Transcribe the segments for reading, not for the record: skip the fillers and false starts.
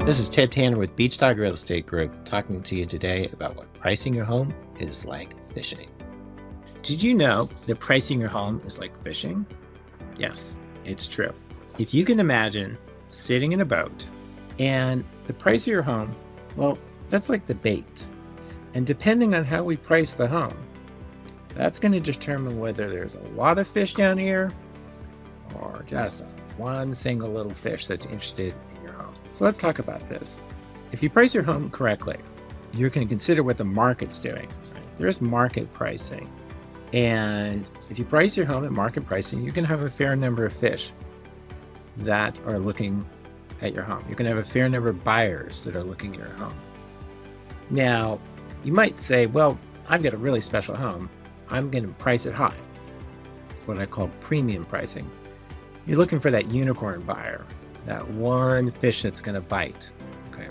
This is Ted Tanner with Beachdog Real Estate Group talking to you today about what pricing your home is like fishing. Did you know that pricing your home is like fishing? Yes, it's true. If you can imagine sitting in a boat and the price of your home, well, that's like the bait. And depending on how we price the home, that's going to determine whether there's a lot of fish down here or just one single little fish that's interested in your home. So let's talk about this. If you price your home correctly, you're going to consider what the market's doing. Right? There's market pricing. And if you price your home at market pricing, you can have a fair number of fish that are looking at your home. You can have a fair number of buyers that are looking at your home. Now, you might say, well, I've got a really special home. I'm going to price it high. It's what I call premium pricing. You're looking for that unicorn buyer, that one fish that's going to bite. Okay,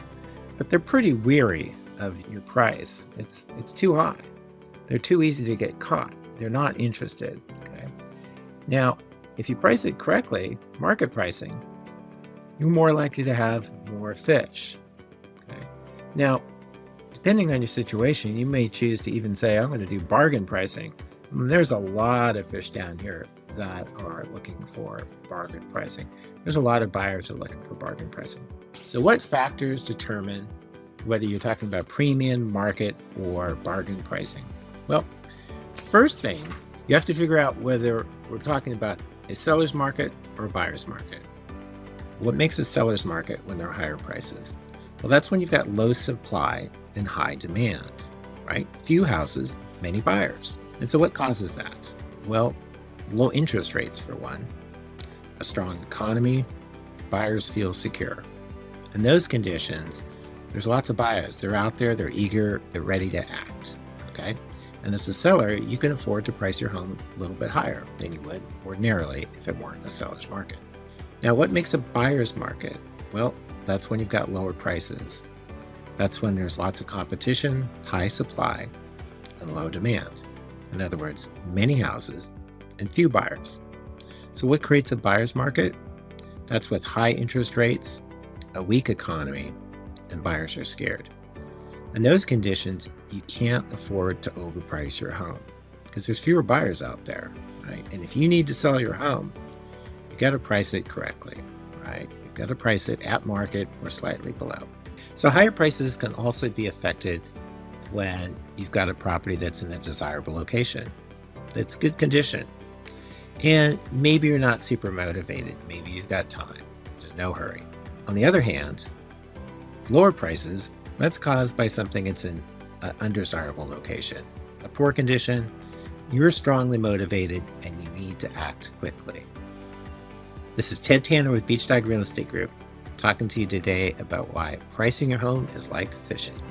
but they're pretty weary of your price. It's too high. They're too easy to get caught. They're not interested. Okay. Now, if you price it correctly, market pricing, you're more likely to have more fish. Okay. Now, depending on your situation, you may choose to even say, I'm going to do bargain pricing. There's a lot of fish down here that are looking for bargain pricing. There's a lot of buyers that are looking for bargain pricing. So what factors determine whether you're talking about premium, market, or bargain pricing? Well, first thing, you have to figure out whether we're talking about a seller's market or a buyer's market. What makes a seller's market when there are higher prices? Well, that's when you've got low supply and high demand, right? Few houses, many buyers. And so what causes that? Well, low interest rates for one, a strong economy, buyers feel secure. In those conditions, there's lots of buyers. They're out there, they're eager, they're ready to act, okay? And as a seller, you can afford to price your home a little bit higher than you would ordinarily if it weren't a seller's market. Now, what makes a buyer's market? Well, that's when you've got lower prices. That's when there's lots of competition, high supply, and low demand. In other words, many houses and few buyers. So what creates a buyer's market? That's with high interest rates, a weak economy, and buyers are scared. In those conditions, you can't afford to overprice your home because there's fewer buyers out there, right? And if you need to sell your home, you got to price it correctly, right? You've got to price it at market or slightly below. So higher prices can also be affected when you've got a property that's in a desirable location, that's good condition. And maybe you're not super motivated. Maybe you've got time. There's no hurry. On the other hand, lower prices, that's caused by something that's in an undesirable location. A poor condition, you're strongly motivated and you need to act quickly. This is Ted Tanner with Beachdog Real Estate Group, talking to you today about why pricing your home is like fishing.